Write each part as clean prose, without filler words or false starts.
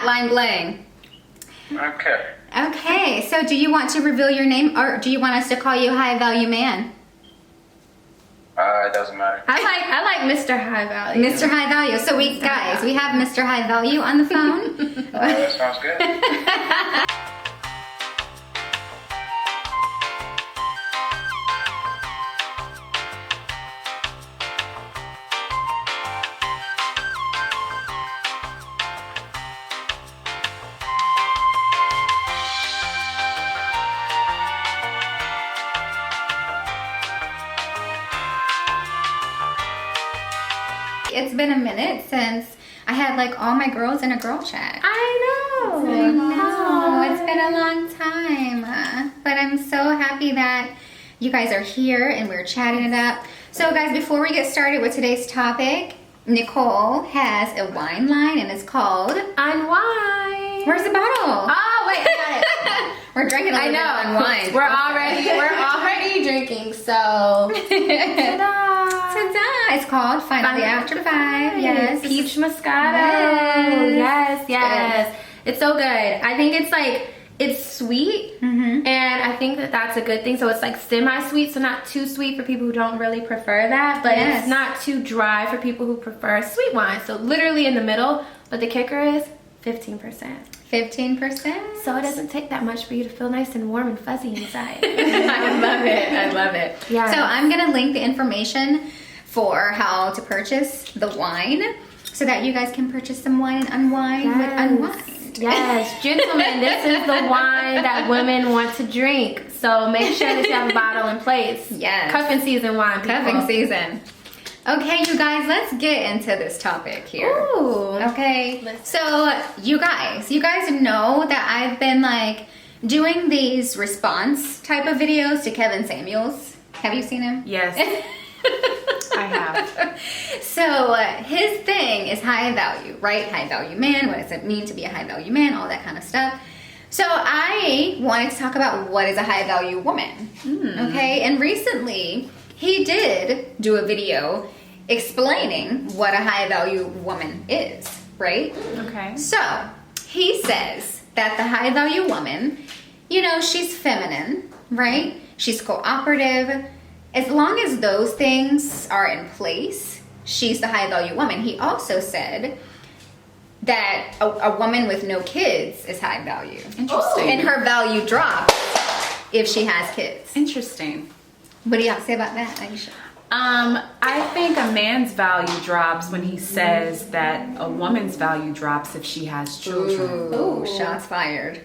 hotline bling. Okay. Okay, so do you want to reveal your name, or do you want us to call you High Value Man? It doesn't matter. I like Mr. High Value. Mr. High Value. So we have Mr. High Value on the phone. That sounds good. It's been a minute since I had like all my girls in a girl chat. I know. I know. It's been a long time. But I'm so happy that you guys are here and we're chatting it up. So guys, before we get started with today's topic, Nicole has a wine line and it's called Unwined. Where's the bottle? Oh wait, I got it. We're drinking a little bit of unwined. We're already drinking, so ta-da. Ta-da! It's called Finally After 5. Yes. Peach Moscato. Yes. It's so good. I think it's like, it's sweet, and I think that that's a good thing. So it's like semi-sweet, so not too sweet for people who don't really prefer that, but it's not too dry for people who prefer sweet wine. So literally in the middle, but the kicker is 15%. 15%? So it doesn't take that much for you to feel nice and warm and fuzzy inside. I love it. Yeah. So I'm gonna link the information for how to purchase the wine so that you guys can purchase some wine and unwind with Unwind. Yes, gentlemen, this is the wine that women want to drink. So make sure that you have a bottle in place. Yes. Cuffing season wine, people. Cuffing season. Okay, you guys, let's get into this topic here. Ooh. Okay, so you guys know that I've been like doing these response type of videos to Kevin Samuels. Have you seen him? Yes, I have. So his thing is high value, right? High value man. What does it mean to be a high value man? All that kind of stuff. So I wanted to talk about what is a high value woman. Okay, and recently he did do a video explaining what a high value woman is, right? Okay. So he says that the high value woman, you know, she's feminine, right? She's cooperative. As long as those things are in place, she's the high value woman. He also said that a woman with no kids is high value. Interesting. And her value drops if she has kids. Interesting. What do you have to say about that, Aisha? I think a man's value drops when he says that a woman's value drops if she has children. Ooh, shots fired.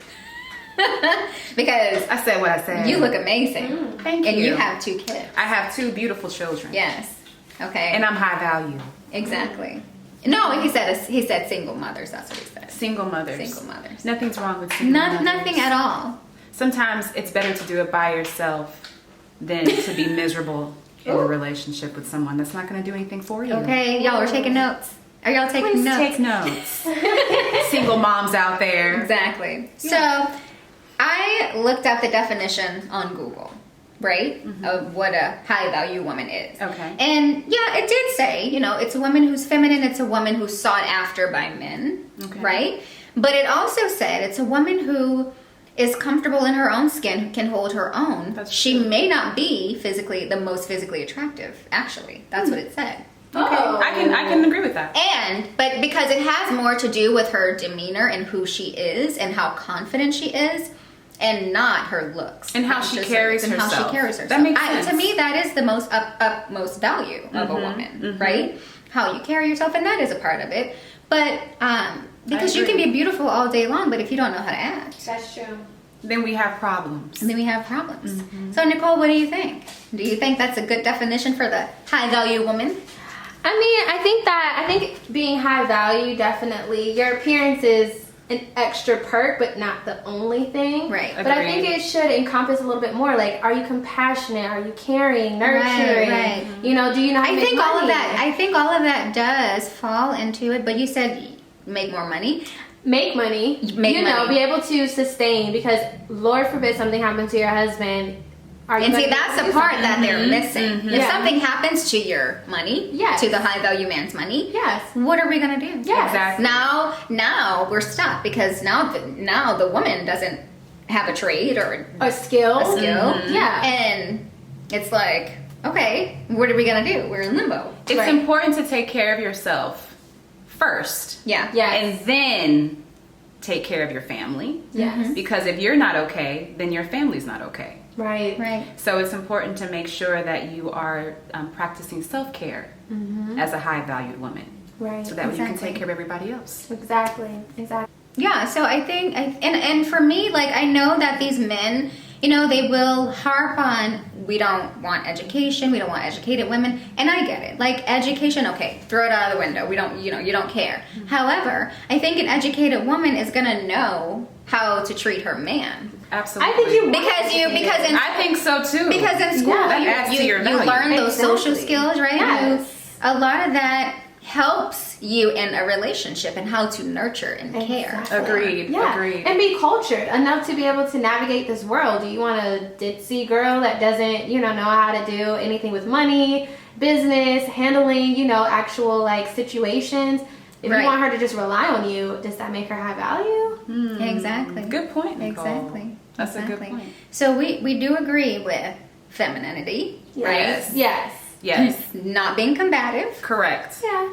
Because I said what I said. you look amazing. Thank And you. you have 2 kids. I have 2 beautiful children. Yes. Okay. And I'm high value. Exactly. No, he said single mothers. That's what he said. Single mothers. Single mothers. Nothing's wrong with single mothers. Nothing at all. Sometimes it's better to do it by yourself than to be miserable in a relationship with someone that's not going to do anything for you. Okay, y'all are taking notes. Are y'all taking Please notes? take notes. Single moms out there. Exactly. So I looked up the definition on Google, right, of what a high value woman is. Okay. And yeah, it did say, you know, it's a woman who's feminine, it's a woman who's sought after by men, right? But it also said it's a woman who is comfortable in her own skin, who can hold her own. She may not be the most physically attractive, actually. That's what it said. Okay. I can agree with that. But because it has more to do with her demeanor and who she is and how confident she is, and not her looks. And how she carries herself. That makes sense. To me, that is the most utmost value of a woman, right? How you carry yourself, and that is a part of it. But because you can be beautiful all day long, but if you don't know how to act, That's true. Then we have problems. then we have problems. So Nicole, what do you think? Do you think that's a good definition for the high value woman? I mean, I think being high value, definitely. Your appearance is an extra perk, but not the only thing. Right. But I think it should encompass a little bit more. Like, are you compassionate? Are you caring, nurturing? Right. You know, do you know how to make money? I think all of that does fall into it. But you said make more money. Make money. Make you know, money. be able to sustain, because Lord forbid something happens to your husband. Are you And see, gonna that's do the part something? that they're missing. If Yeah. something happens to your money, Yes. to the high value man's money, Yes. what are we gonna do? Yes. Exactly. Now we're stuck because now the woman doesn't have a trade or A skill. a skill. Yeah. And it's like, okay, what are we gonna do? We're in limbo. It's Right. important to take care of yourself first. Yeah. Yes. And then take care of your family. Yes. Because if you're not okay, then your family's not okay. Right. Right. So it's important to make sure that you are practicing self-care as a high-valued woman. Right. So that way you can Exactly. take care of everybody else. Exactly. Exactly. Yeah, so I think, and for me, like, I know that these men, you know, they will harp on, we don't want education, we don't want educated women, and I get it. Like, education, okay, throw it out of the window. We don't, you know, you don't care. However, I think an educated woman is gonna know how to treat her man. Absolutely. I think you Because in I think so too. Because in school, Yeah, that you, adds to you, your you value. learn those social Exactly. skills, right? Yes. A lot of that helps you in a relationship and how to nurture and care. Exactly. Agreed. Yeah. Agreed. And be cultured enough to be able to navigate this world. Do you want a ditzy girl that doesn't, you know how to do anything with money, business, handling, actual like situations? If Right. you want her to just rely on you, does that make her high value? Exactly. Good point, Nicole. Exactly. That's a good Exactly. point. So we do agree with femininity, Yes. right? Yes. Yes. Not being combative. Correct. Yeah.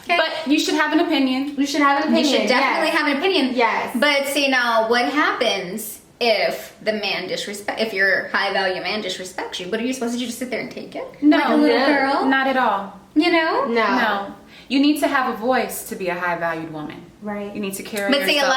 Okay. But you should have an opinion. You should have an You opinion. should definitely yes. have an opinion. Yes. But see, now what happens if the man if your high value man disrespects you? What are you supposed to do? Just sit there and take it? No, Like a little no, girl? Not at all. You know? No. No. You need to have a voice to be a high valued woman. Right. You need to carry But yourself see, a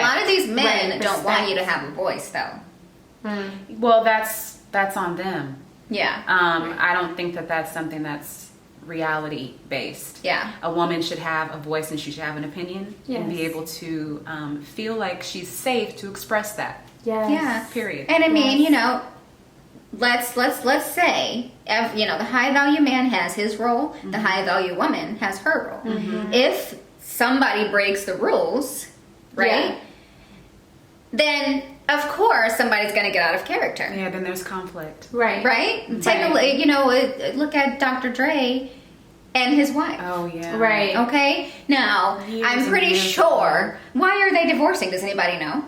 lot of these men Right, don't want respect. you to have a voice, though. Well, that's on them. Yeah. I don't think that that's something that's reality based. Yeah. A woman should have a voice and she should have an opinion and be Yes. able to feel like she's safe to express that. Yes. Yeah. Period. And I mean, Yes. let's say, the high value man has his role, the high value woman has her role. If somebody breaks the rules, right? Yeah. Then of course somebody's going to get out of character. Yeah, then there's conflict. Right. Right? Take a look at Dr. Dre and his wife. Oh yeah. Right. Okay? Now, Years I'm and pretty years sure. Why are they divorcing? Does anybody know?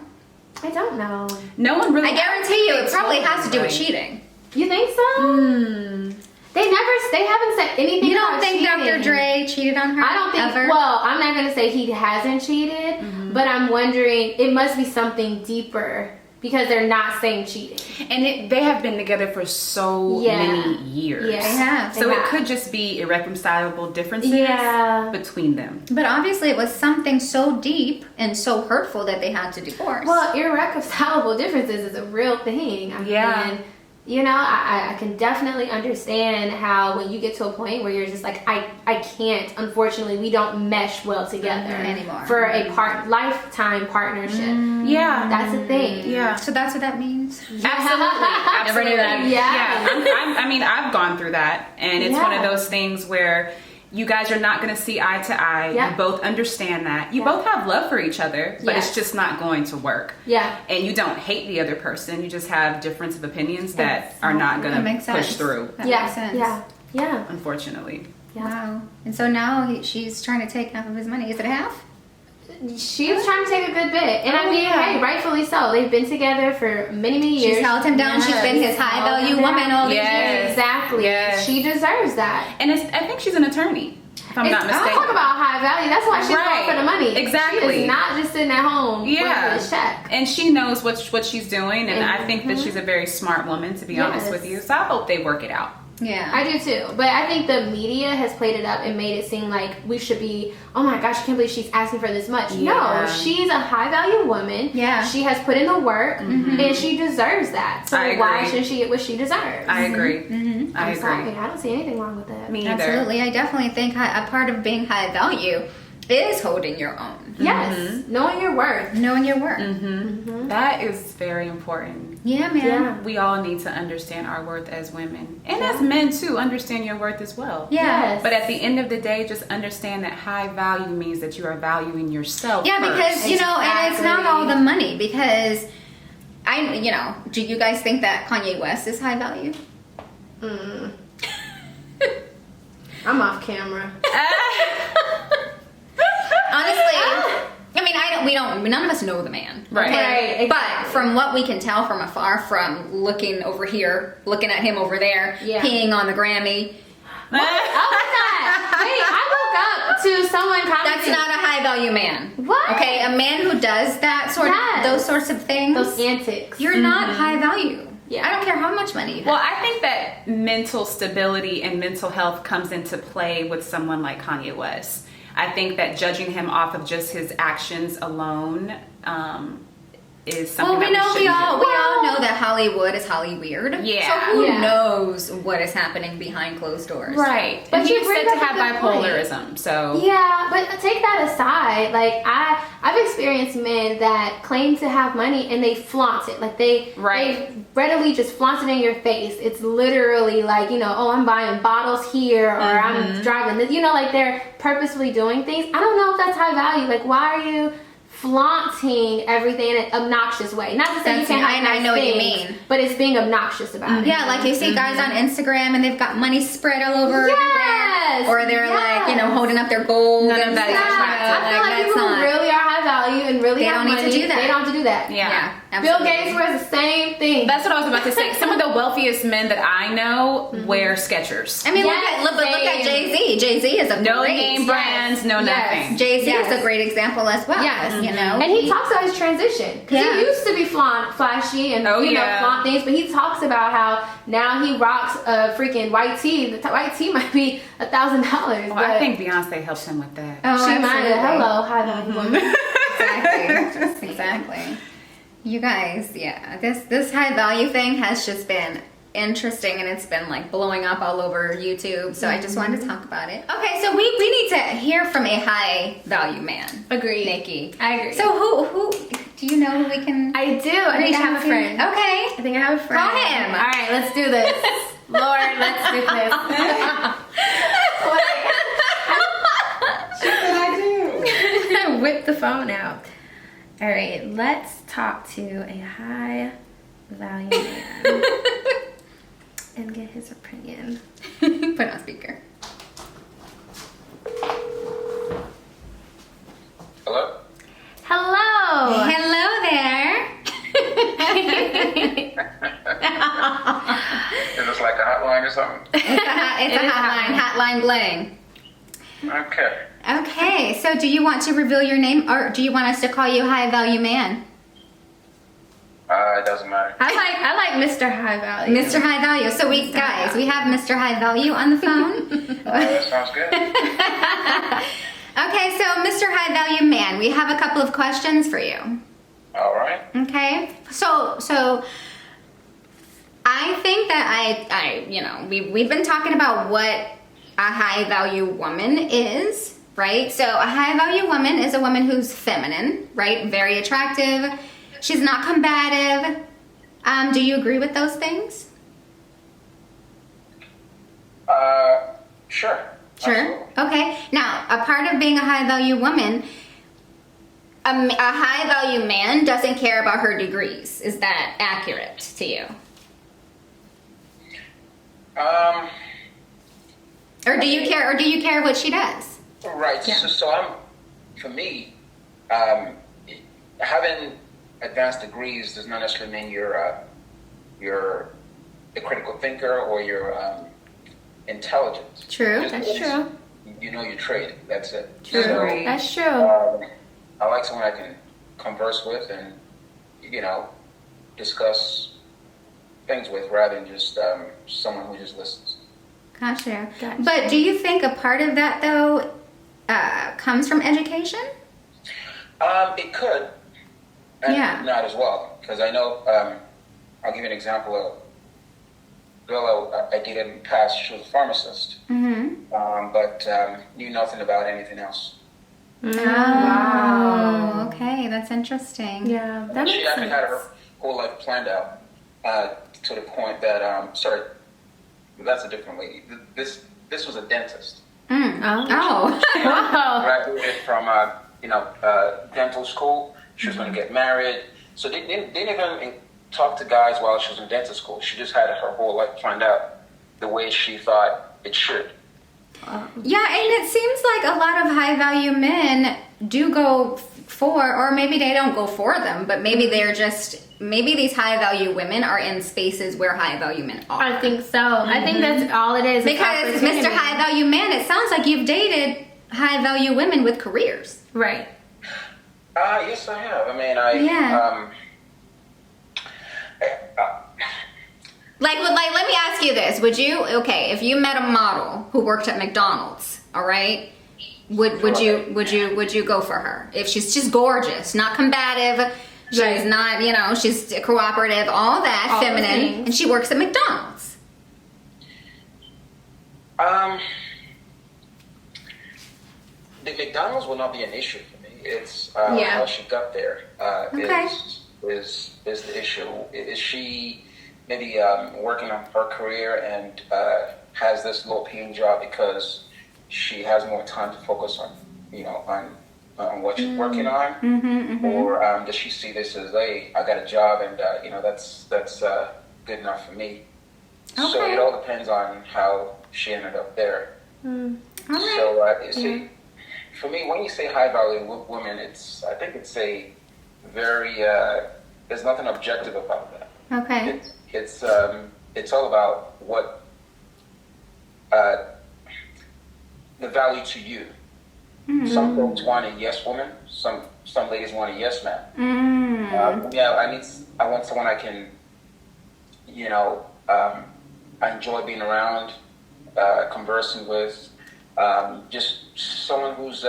I don't know. No one really. I guarantee you it probably has to do with Right. cheating. You think so? They haven't said anything. You don't about think cheating. Dr. Dre cheated on her? I don't think. ever? Well, I'm not gonna say he hasn't cheated, but I'm wondering it must be something deeper because they're not saying cheating. And they have been together for so Yeah. many years. Yeah. They have. So it could just be irreconcilable differences Yeah. between them. But obviously, it was something so deep and so hurtful that they had to divorce. Well, irreconcilable differences is a real thing. Yeah. And, I can definitely understand how when you get to a point where you're just like, I can't, unfortunately, we don't mesh well together Anymore. for a lifetime partnership. Yeah. That's the thing. Yeah. so that's what that means. Absolutely. Never knew that. Yeah. I mean, I've gone through that, and it's one of Yeah. those things where you guys are not going to see eye to eye. Yeah. You both understand that. You Yeah. both have love for each other, but Yes. it's just not going to work. Yeah. And you don't hate the other person. You just have difference of opinions that are not going That to makes push sense. through, That Yeah. makes sense. Yeah. Yeah. unfortunately. Yeah. Wow. And so now she's trying to take half of his money. Is it half? She was trying to take a good bit. And I Oh, mean, yeah. hey, rightfully so. They've been together for many, many years. She's held him down. She's been his high value woman all these Yes. years. Exactly. Yes. She deserves that. And I think she's an attorney, if I'm not I'll mistaken. talk about high value. That's why she's Right. going for the money. Exactly. She is not just sitting at home waiting Yeah. for the check. And she knows what she's doing, and I think that she's a very smart woman, to be honest Yes. with you. So I hope they work it out. Yeah. I do too. But I think the media has played it up and made it seem like we should be, oh my gosh, I can't believe she's asking for this much. Yeah. No, she's a high value woman. Yeah. She has put in the work and she deserves that. So I why agree. should she get what she deserves? I agree. I I'm sorry. agree. I don't see anything wrong with that. Me either. Absolutely. I definitely think a part of being high value is holding your own. Yes. Knowing your worth. Knowing your worth. That is very important. Yeah, man. Yeah. We all need to understand our worth as women, and as men too. Understand your worth as well. Yeah. Yes. But at the end of the day, just understand that high value means that you are valuing yourself. Yeah, because, first. and it's not all the money, because I do you guys think that Kanye West is high value? I'm off camera. Honestly, I mean, none of us know the man. Right. Right, But exactly. from what we can tell from afar, from looking over here, looking at him over there, Yeah. peeing on the Grammy, Wait, I woke up to someone commenting. that's not a high value man. What? Okay, a man who does that Yes. those sorts of things, those antics. you're not high value. Yeah. I don't care how much money you have. Well, I think that mental stability and mental health comes into play with someone like Kanye West. I think that judging him off of just his actions alone is something Well, we that all shouldn't know that Hollywood is Holly weird. Yeah. So who Yeah. knows what is happening behind closed doors? do. Right. But And you he's bring said to up a have good point. bipolarism, so. Yeah, but take that aside. Like I've experienced men that claim to have money and they flaunt it. Like they readily just flaunt it in your face. It's literally like, oh, I'm buying bottles here or I'm driving this. Like they're purposefully doing things. I don't know if that's high value. Like why are you flaunting everything in an obnoxious way? Not to say you can't have I nice know what you things, mean. but it's being obnoxious about it. Yeah, like you see guys on Instagram and they've got money spread all over Yes, everywhere. Or they're like, yes. holding up their gold. None of and that is stuff. attractive. I feel like people who really are high value and really They have don't need to money, do that. they don't have to do that. Yeah. Bill absolutely. Gates wears the same thing. That's what I was about to say. Some of the wealthiest men that I know wear Skechers. I mean, Yes, look at same. Jay-Z. Jay-Z is a No great. name brands, no Yes. nothing. Jay-Z Yes. is a great example as well. Yes. And And he talks about his transition. Because Yeah. he used to be flashy and flaunt things, but he talks about how now he rocks a freaking white tee. The white tee might be $1,000. Well, I think Beyonce helps him with that. Oh, she might absolutely. have. Hello, high value woman. Exactly. You guys, this high value thing has just been interesting and it's been like blowing up all over YouTube. So I just wanted to talk about it. Okay, so we need to hear from a high value man. Agreed. Nikki. I agree. So who do you know who we can I do. I think I have a friend. Okay. I think I have a friend. Call him. All right, let's do this. Lord, let's do this. What did I do? Whip the phone out. All right, let's talk to a high value man and get his opinion. Put on speaker. Hello? Hello. Hello there. Is this like a hotline or something? It's a hotline. Hotline bling. Okay. Okay, so do you want to reveal your name or do you want us to call you high value man? It doesn't matter. I like Mr. High Value. Mr. High Value. So we have Mr. High Value on the phone. That sounds good. Okay, so Mr. High Value man, we have a couple of questions for you. All right. Okay? So I think that we've been talking about what a high value woman is, right? So a high value woman is a woman who's feminine, right? Very attractive. She's not combative. Do you agree with those things? Sure. Sure. Absolutely. Okay. Now, a part of being a high value woman, a high value man doesn't care about her degrees. Is that accurate to you? Or do you care? Or do you care what she does? Right. Yeah. So for me, having advanced degrees does not necessarily mean you're a critical thinker or you're intelligent. True. Just That's because true. You know your trade. That's it. True. So, That's true. I like someone I can converse with and discuss things with, rather than just someone who just listens. Gotcha. Gotcha. But do you think a part of that though comes from education? It could, and Yeah. not as well, because I know. I'll give you an example of a girl I dated in the past. She was a pharmacist, Mm-hmm. but knew nothing about anything else. Oh, okay. That's interesting. Yeah, that She makes actually had sense. her whole life planned out to the point that sorry, that's a different lady. This was a dentist. Mm. Oh. Oh. Graduated from dental school. She was going to get married, so they didn't even talk to guys while she was in dental school. She just had her whole life planned out the way she thought it should. Yeah, and it seems like a lot of high value men do go for, or maybe they don't go for them, but maybe they're just, maybe these high value women are in spaces where high value men are. I think so. I think that's all it is. Because Mr. High Value Man, it sounds like you've dated high value women with careers. Right. Yes, I have. I mean, Let me ask you this. Would you, okay, if you met a model who worked at McDonald's, all right, would you go for her? If she's just gorgeous, not combative, she's not, you know, she's cooperative, all that, all feminine, and she works at McDonald's. The McDonald's will not be an issue for me. It's how she got there is the issue. Is she maybe working on her career and has this low paying job because she has more time to focus on, you know, on what she's working on, or does she see this as, hey, I got a job and you know, that's good enough for me. Okay. So it all depends on how she ended up there. All right. So you see, for me, when you say high value woman, I think it's a very there's nothing objective about that. Okay. It's all about what the value to you. Some folks want a yes woman. Some ladies want a yes man. I want someone I can, you know, I enjoy being around, conversing with, just someone who's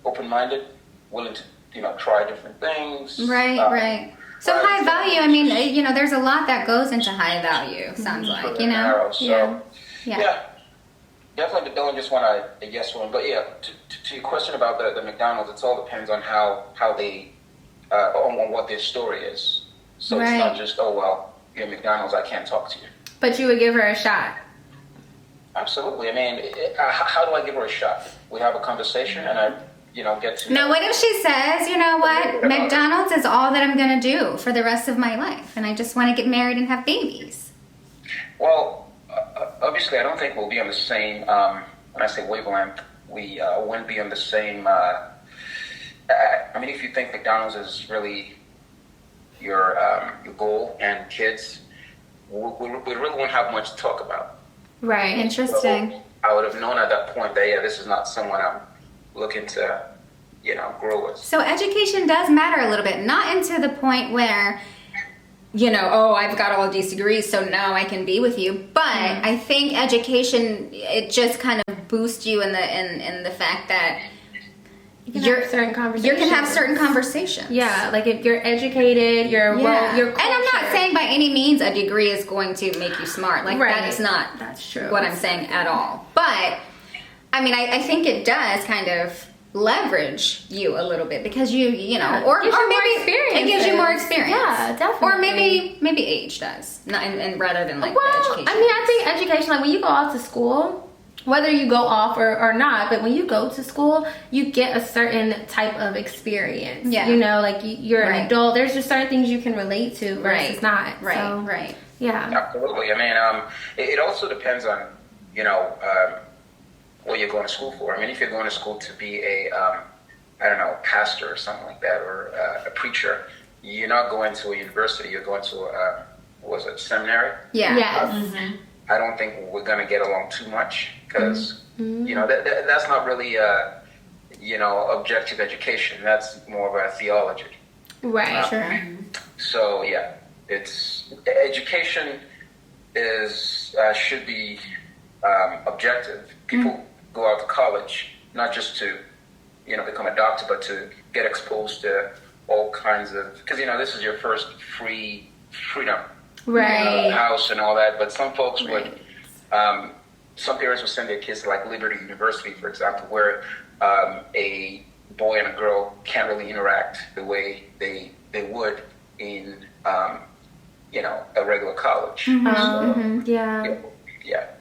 open-minded, willing to, you know, try different things. Right. So high value, I mean, you know, there's a lot that goes into high value, sounds like, you know? Yeah. Definitely don't just want a yes woman. But yeah, to your question about the McDonald's, it all depends on how they, on what their story is. So it's not just, oh, well, you're McDonald's, I can't talk to you. But you would give her a shot. Absolutely. I mean, how do I give her a shot? We have a conversation and I, you know, get to Now, what if she says, you know what, McDonald's is all that I'm going to do for the rest of my life, and I just want to get married and have babies? Well, obviously, I don't think we'll be on the same, when I say wavelength, we wouldn't be on the same, I mean, if you think McDonald's is really your goal and kids, we really won't have much to talk about. Right. Interesting. So I would have known at that point that, yeah, this is not someone I'm looking to, you know, grow with. So education does matter a little bit, not into the point where, you know, oh, I've got all these degrees, so now I can be with you. But I think education, it just kind of boosts you in the fact that you can have certain conversations. You can have certain conversations. Yeah, like if you're educated, you're well, you're cultured. And I'm not saying by any means a degree is going to make you smart. Like that's not true. What I'm saying at all. But I mean, I think it does kind of leverage you a little bit because you know, or maybe it gives you more experience. Yeah, definitely. Or maybe age does, not and rather than like the education. I mean, I think education, like when you go off to school, whether you go off or not, but when you go to school, you get a certain type of experience. Yeah. You know, like you're an adult. There's just certain things you can relate to versus not. Right. Yeah. Absolutely. I mean, it also depends on, you know, what you're going to school for. I mean, if you're going to school to be a, I don't know, pastor or something like that, or a preacher, you're not going to a university. You're going to a seminary? Yeah. Yes. I don't think we're going to get along too much because, you know, that's not really, you know, objective education. That's more of a theology. Right. Sure. So, yeah, it's education should be objective. People go out to college not just to, you know, become a doctor, but to get exposed to all kinds of, because, you know, this is your first freedom. Right. House and all that, but some folks would, some parents would send their kids to like Liberty University, for example, where a boy and a girl can't really interact the way they would in, you know, a regular college. Yeah.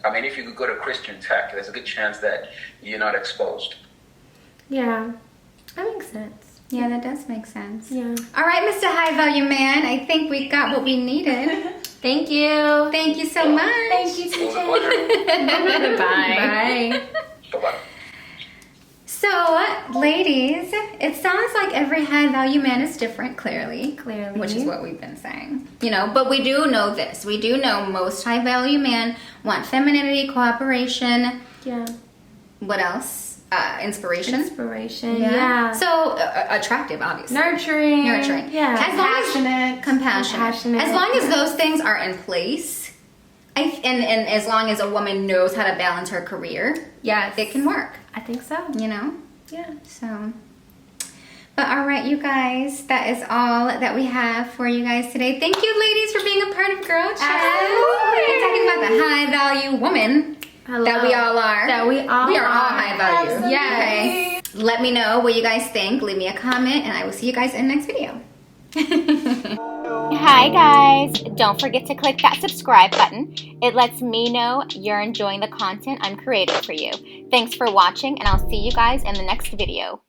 I mean, if you could go to Christian Tech, there's a good chance that you're not exposed. Yeah, that makes sense. Yeah, that does make sense. Yeah. All right, Mr. High Value Man, I think we got what we needed. Thank you. Thank you so much. Thank you, It was a pleasure. TJ. Bye. Bye-bye. So, ladies, it sounds like every high value man is different, clearly. Clearly. Which is what we've been saying. You know, but we do know this. We do know most high value men want femininity, cooperation. Yeah. What else? Inspiration. Inspiration. Yeah. So, attractive, obviously. Nurturing. Yeah. Compassionate. As long as those things are in place, and as long as a woman knows how to balance her career, Yes. it can work. I think so. You know? Yeah. So, but all right, you guys, that is all that we have for you guys today. Thank you, ladies, for being a part of Girl Chat. Absolutely. And talking about the high value woman that we all are. We are all high value. Absolutely. Okay. Let me know what you guys think. Leave me a comment, and I will see you guys in the next video. Hi guys! Don't forget to click that subscribe button. It lets me know you're enjoying the content I'm creating for you. Thanks for watching, and I'll see you guys in the next video.